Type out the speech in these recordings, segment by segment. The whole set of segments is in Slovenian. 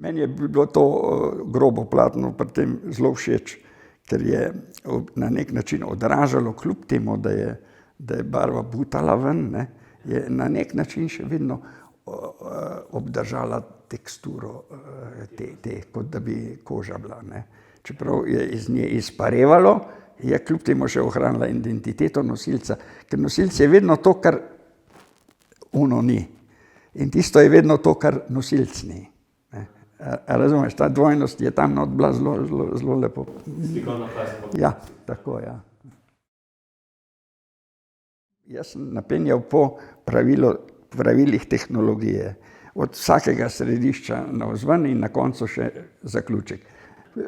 Meni je bilo to grobo platno pri tem zelo všeč, ker je na nek način odražalo, kljub temu, da je barva butala ven, ne, je na nek način še vedno obdržala teksturo kot da bi koža bila, ne. Čeprav je iz nje izparevalo, je kljub temu še ohranila identiteto nosilca, ker nosilec je vedno to, kar ono ni. In tisto je vedno to, kar nosilec ni. A razumeš, ta dvojnost je tam not bila zelo lepo. Slikovna plastika. Ja, tako, ja. Jaz sem napenjal po pravilih tehnologije. Od vsakega središča navzven in na koncu še zaključek.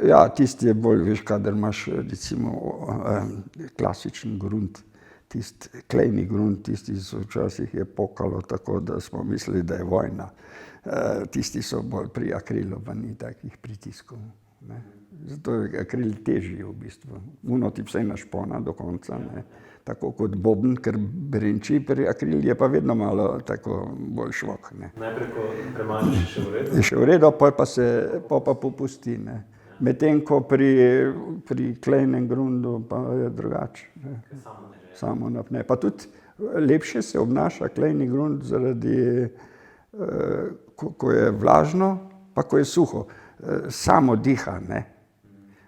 Ja, tisti je bolj, veš, kadar imaš recimo klasičen grunt, tisti klejni grunt, tisti so včasih je pokalo tako, da smo mislili, da je vojna. Tisti so bolj pri akrilu, pa ni takih pritiskov, ne. Zato je akril težji v bistvu. Uno ti vse našpona do konca, ne. Tako kot boben, ker brenči, pri akril je pa vedno malo tako bolj švok, ne. Najprej, ko premažeš, je še v redu? Je še v redu, pol pa popusti, ne. Medtem ko pri klejnem grundu pa je drugače, ne. Samo napne. Pa tudi lepše se obnaša klejni grund zaradi, ko je vlažno, pa ko je suho. Samo diha, ne.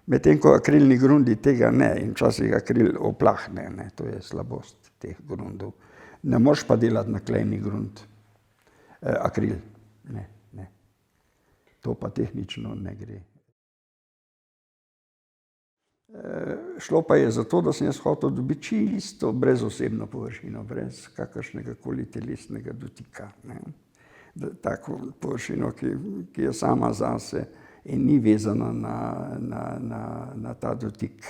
Medtem ko akrilni grundi tega ne in včasih akril oplahne, ne. To je slabost teh grundov. Ne moreš pa delati na klejni grund. Akril, ne. To pa tehnično ne gre. Šlo pa je za to, da sem jaz hotel dobiti čisto brezosebno površino, brez kakršnega koli telesnega dotika, ne. Tako površino, ki je sama zase in ni vezana na ta dotik.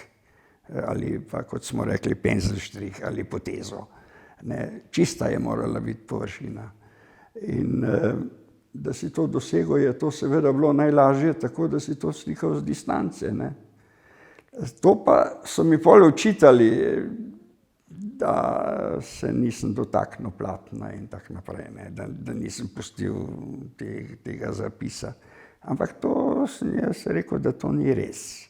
Ali pa, kot smo rekli, penzelštrih ali potezo, ne. Čista je morala biti površina. In da si to dosegel, je to seveda bilo najlažje, tako da si to slikal z distance, ne. To pa so mi pol očitali, da se nisem dotaknil platna in tako naprej, ne, da nisem pustil tega zapisa. Ampak to sem jaz rekel, da to ni res.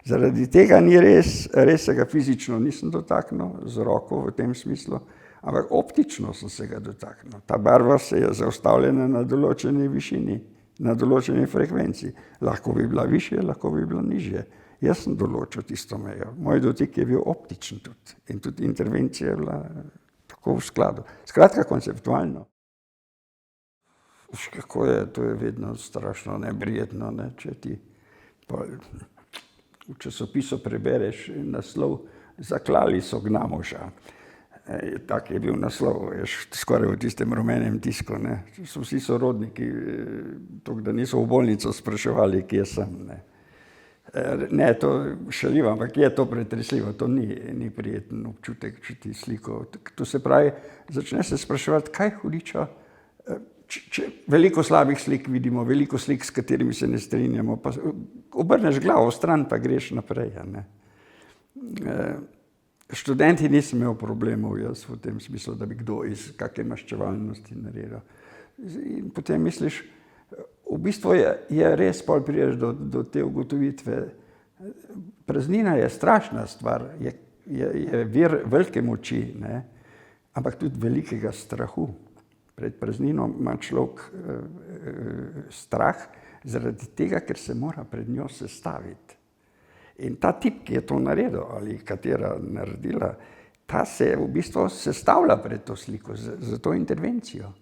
Zaradi tega ni res, res se ga fizično nisem dotaknil z roko v tem smislu, ampak optično sem se ga dotaknil. Ta barva se je zaustavljena na določeni višini, na določeni frekvenci. Lahko bi bila višje, lahko bi bila nižje. Jaz sem določil tisto mejo. Moj dotik je bil optičen tudi. In tudi intervencija je bila tako v skladu. Skratka, konceptualno. Kako je, to je vedno strašno neprijetno, ne, če ti v časopisu prebereš naslov Zaklali so Gnamuša. Tak je bil naslov, skoraj v tistem rumenem tisku, ne. So vsi sorodniki, tako da niso v bolnico spraševali, kje sem, ne. Ne, to šaljivo, ampak je to pretresljivo, to ni prijeten občutek, če ti sliko. To se pravi, začne se spraševati, kaj hudiča, veliko slabih slik vidimo, veliko slik, s katerimi se ne strinjamo, pa obrneš glavo stran, pa greš naprej, ne. Študenti nisem imel problemov, jaz v tem smislu, da bi kdo iz kakšne maščevalnosti naredil. In potem misliš, v bistvu je res, pol prideš do te ugotovitve. Praznina je strašna stvar, je vir velike moči, ne, ampak tudi velikega strahu. Pred praznino ima človek strah zaradi tega, ker se mora pred njo sestaviti. In ta tip, ki je to naredil ali katera naredila, ta se v bistvu sestavlja pred to sliko, za to intervencijo.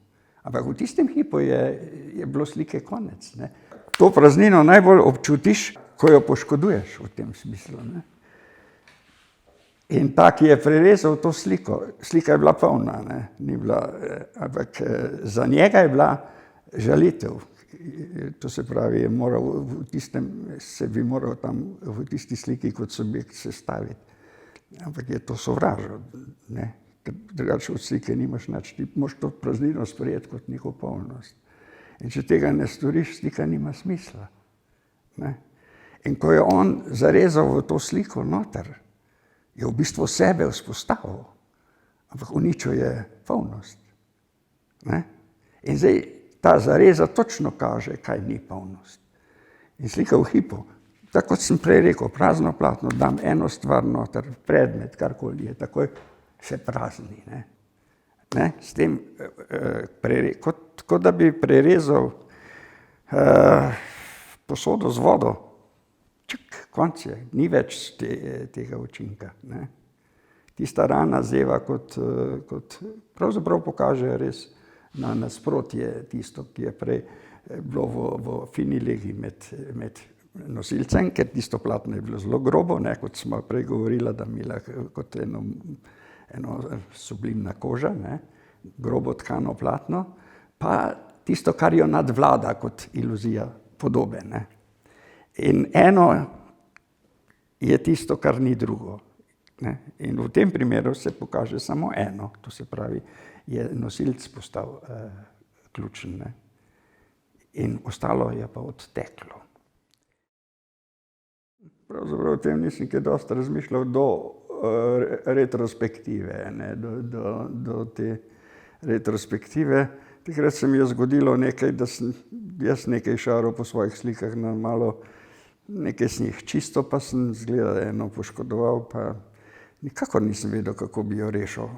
Ampak v tistem hipu je bilo slike konec, ne. To praznino najbolj občutiš, ko jo poškoduješ v tem smislu, ne. In ta, ki je prerezal to sliko, slika je bila polna, ne, ni bila, ampak za njega je bila žalitev. To se pravi, je moral se bi moral tam v tisti sliki kot subjekt sestaviti. Ampak je to sovražil, ne. Drugače od slike nimaš nič, ti moraš to praznino sprejeti kot neko polnost. In če tega ne storiš, slika nima smisla, ne. In ko je on zarezal v to sliko noter, je v bistvu sebe vzpostavil, ampak uničil je polnost, ne. In zdaj ta zareza točno kaže, kaj ni polnost. in slika v hipu. Tako kot sem prej rekel, prazno platno, dam eno stvar noter, predmet, karkoli je, takoj se prazni. Ne? S tem, kot da bi prerezal posodo z vodo, konc je, ni več tega učinka. Ne? Tista rana zeva, kot pravzaprav pokaže res na nasprotje tisto, ki je prej bilo v fini legi med nosilcem, ker tisto platno je bilo zelo grobo, ne, kot smo prej govorila, da mi lahko kot eno sublimna koža, ne, grobo tkano platno, pa tisto, kar jo nadvlada kot iluzija podobe. Ne. In eno je tisto, kar ni drugo. Ne. In v tem primeru se pokaže samo eno, to se pravi, je nosilc postal ključen. Ne. In ostalo je pa odteklo. Pravzaprav o tem nisem kaj dosti razmišljal do retrospektive, ne, do te retrospektive. Takrat se mi je zgodilo nekaj, da sem jaz nekaj šaral po svojih slikah na malo, nekaj sem jih čisto, pa sem izgleda eno poškodoval, pa nikakor nisem vedel, kako bi jo rešil.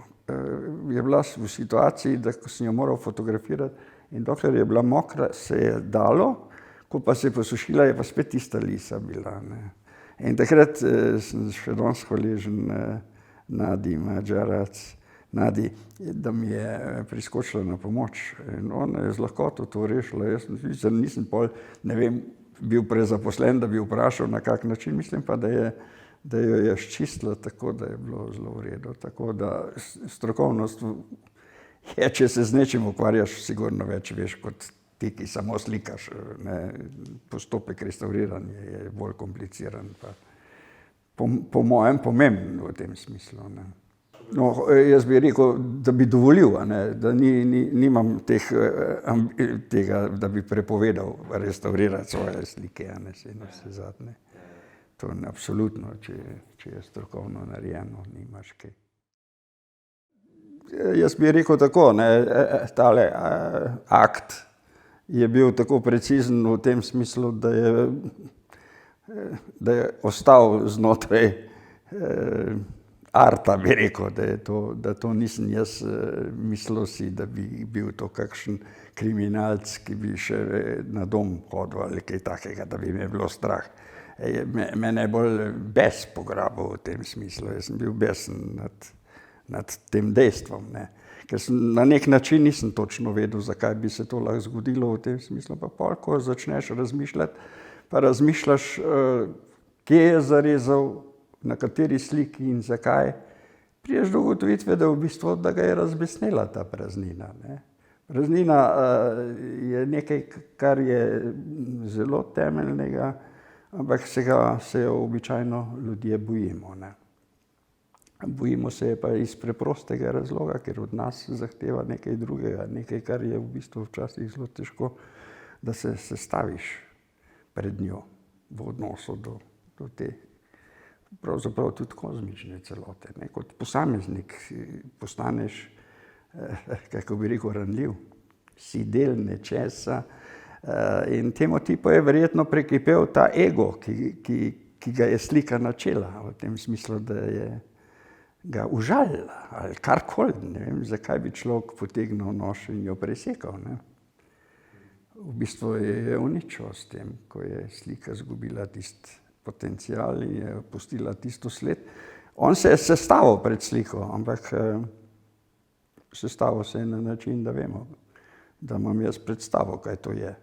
Je bila v situaciji, da ko sem jo moral fotografirati in dokler je bila mokra, se je dalo, ko pa se je posušila, je pa spet tista lisa bila. Ne. In takrat sem še danes hvaležen Nadi Madžarac, Nadi, da mi je priskočila na pomoč. In ona je z lahkoto to rešila. Jaz nisem pol, ne vem, bil prezaposlen, da bi vprašal, na kak način. Mislim pa, da jo je ščistila tako, da je bilo zelo v redu. Tako da strokovnost je, če se z nečim ukvarjaš, sigurno več veš kot ti, ki samo slikaš. Ne. Postopek restauriranja je bolj kompliciran, pa po mojem pomemben v tem smislu. Ne. No, jaz bi rekel, da bi dovolil, ne, da nimam tega, da bi prepovedal restaurirati svoje slike, ne, vse zadnje. To je absolutno, če je strokovno narejeno, nimaš kaj. Jaz bi rekel tako, ne, tale akt je bil tako precizen v tem smislu, da je ostal znotraj arta, bi rekel, da to nisem jaz mislil si, da bi bil to kakšen kriminalc, ki bi še na dom hodil ali kaj takega, da bi me bilo strah. Mene je bolj bes pograbil v tem smislu, jaz sem bil besen nad tem dejstvom. Ne. Ker na nek način nisem točno vedel, zakaj bi se to lahko zgodilo v tem smislu, pa pol, ko začneš razmišljati, pa razmišljaš, kje je zarezal, na kateri sliki in zakaj, prideš do ugotovitve, da v bistvu, da ga je razbesnela ta praznina. Ne. Praznina je nekaj, kar je zelo temeljnega, ampak se jo običajno ljudje bojimo. Ne. Bojimo se je pa iz preprostega razloga, ker od nas zahteva nekaj drugega, nekaj, kar je v bistvu včasih zelo težko, da se sestaviš pred njo v odnosu do te pravzaprav tudi kozmične celote. Ne. Kot posameznik postaneš, kako bi rekel, ranljiv, si del nečesa in temu tipu je verjetno prekipel ta ego, ki ga je slika načela, v tem smislu, da je ga užalila ali karkoli, ne vem, zakaj bi človek potegnil nož in jo presekal. Ne. V bistvu je uničil s tem, ko je slika izgubila tisti potencial in je pustila tisto sled. On se je sestavil pred sliko, ampak sestavil se je na način, da vemo, da imam jaz predstavo, kaj to je.